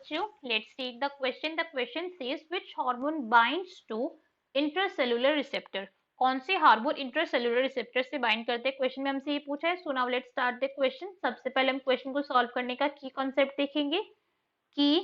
बच्चों, let's take the question. The question says which hormone binds to intracellular receptor? कौन से hormone intracellular receptor से bind करते हैं? क्वेश्चन में हमसे ये पूछा है. So now let's start the question. सबसे पहले हम क्वेश्चन को सॉल्व करने का की कॉन्सेप्ट देखेंगे. की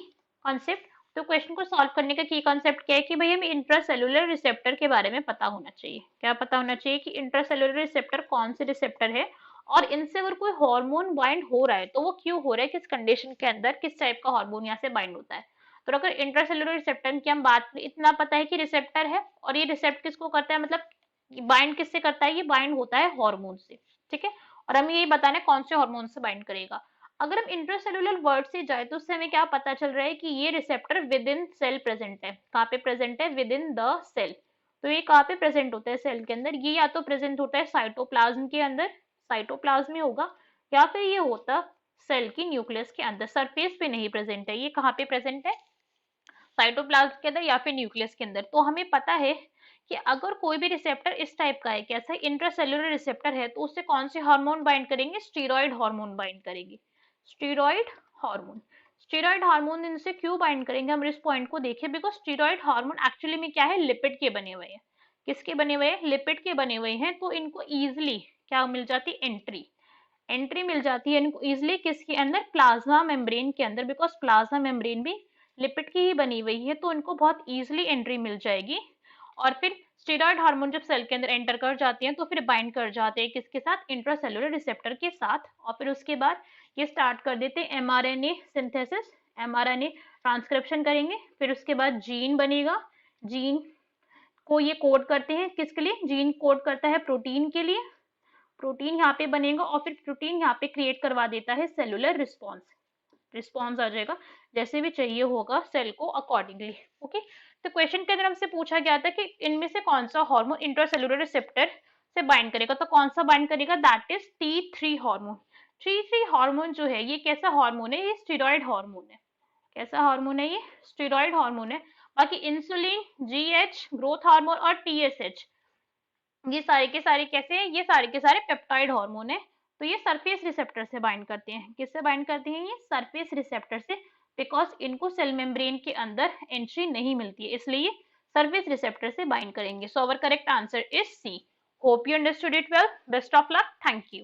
कॉन्सेप्ट. तो क्वेश्चन को सॉल्व करने का की कॉन्सेप्ट क्या है कि भाई हमें इंट्रासेलुलर रिसेप्टर के बारे में पता होना चाहिए. क्या पता होना चाहिए कि इंट्रासेलुलर रिसेप्टर कौन से रिसेप्टर है और इनसे अगर कोई हार्मोन बाइंड हो रहा है तो वो क्यों हो रहा है, किस कंडीशन के अंदर किस टाइप का हार्मोन यहाँ से बाइंड होता है. तो अगर इंट्रासेलुलर रिसेप्टर की हम बात करें, इतना पता है कि रिसेप्टर है और ये रिसेप्ट किसको करता है, मतलब बाइंड किससे करता है, ये बाइंड होता है हार्मोन से. ठीक है. और हमें यही बताना है कौन से हार्मोन से बाइंड करेगा. अगर हम इंट्रासेलुलर वर्ड से जाए तो उससे हमें क्या पता चल रहा है कि ये receptor within cell present है. कहाँ पे प्रेजेंट है? Within the cell. तो ये कहाँ पे प्रेजेंट होता है? सेल के अंदर. ये या तो प्रेजेंट होता है साइटोप्लाज्म के अंदर, साइटोप्लाज्म में होगा, या फिर ये होता सेल की न्यूक्लियस के अंदर. सरफेस पे नहीं प्रेजेंट है. ये कहाँ पे प्रेजेंट है? साइटोप्लाज्म के अंदर या फिर न्यूक्लियस के अंदर. तो हमें पता है कि अगर कोई भी रिसेप्टर इस टाइप का है, कैसा इंट्रासेलुलर रिसेप्टर है, तो उससे कौन से हार्मोन बाइंड करेंगे? स्टीरॉयड हार्मोन बाइंड करेंगे. Steroid hormone. स्टीरॉयड हार्मोन इनसे क्यों बाइंड करेंगे, हम इस पॉइंट को देखें. बिकॉज स्टीरॉयड हार्मोन एक्चुअली में क्या है? लिपिड के बने हुए हैं. किसके बने हुए हैं? लिपिड के बने हुए हैं. तो इनको इजिली क्या मिल जाती? एंट्री. एंट्री मिल जाती है इनको इजिली किसके अंदर? प्लाज्मा मेम्ब्रेन के अंदर. बिकॉज प्लाज्मा मेम्ब्रेन भी लिपिड की ही बनी हुई है, तो इनको बहुत इजिली एंट्री मिल जाएगी. और फिर स्टेरॉयड हार्मोन जब सेल के अंदर एंटर कर जाते हैं तो फिर बाइंड कर जाते हैं किसके साथ? इंट्रासेलुलर रिसेप्टर के साथ. और फिर उसके बाद ये स्टार्ट कर देते हैं एमआरएनए सिंथेसिस, एमआरएनए ट्रांसक्रिप्शन करेंगे. फिर उसके बाद जीन बनेगा. जीन को ये कोड करते हैं किसके लिए? जीन कोड करता है प्रोटीन के लिए. प्रोटीन यहाँ पे बनेगा और फिर प्रोटीन यहाँ पे क्रिएट करवा देता है सेलुलर रिस्पॉन्स. रिस्पॉन्स आ जाएगा जैसे भी चाहिए होगा सेल को अकॉर्डिंगली. ओके. तो क्वेश्चन के अंदर हमसे पूछा गया था कि इनमें से कौन सा हार्मोन इंट्रासेलुलर रिसेप्टर से बाइंड करेगा. तो कौन सा बाइंड करेगा? That is T3 hormone. T3 hormone जो है ये कैसा हार्मोन है? ये स्टेरॉयड हार्मोन है. कैसा हार्मोन है? ये स्टेरॉयड हार्मोन है. बाकी इंसुलिन, GH ग्रोथ हार्मोन और TSH ये सारे के सारे कैसे हैं? ये सारे के सारे पेप्टाइड हार्मोन है. तो ये सरफेस रिसेप्टर से बाइंड करते हैं. किससे बाइंड करते हैं? ये सरफेस रिसेप्टर से. बिकॉज इनको सेल मेम्ब्रेन के अंदर एंट्री नहीं मिलती है, इसलिए सरफेस रिसेप्टर से बाइंड करेंगे. So our correct answer is C. Hope you understood it well. Best of luck. Thank you.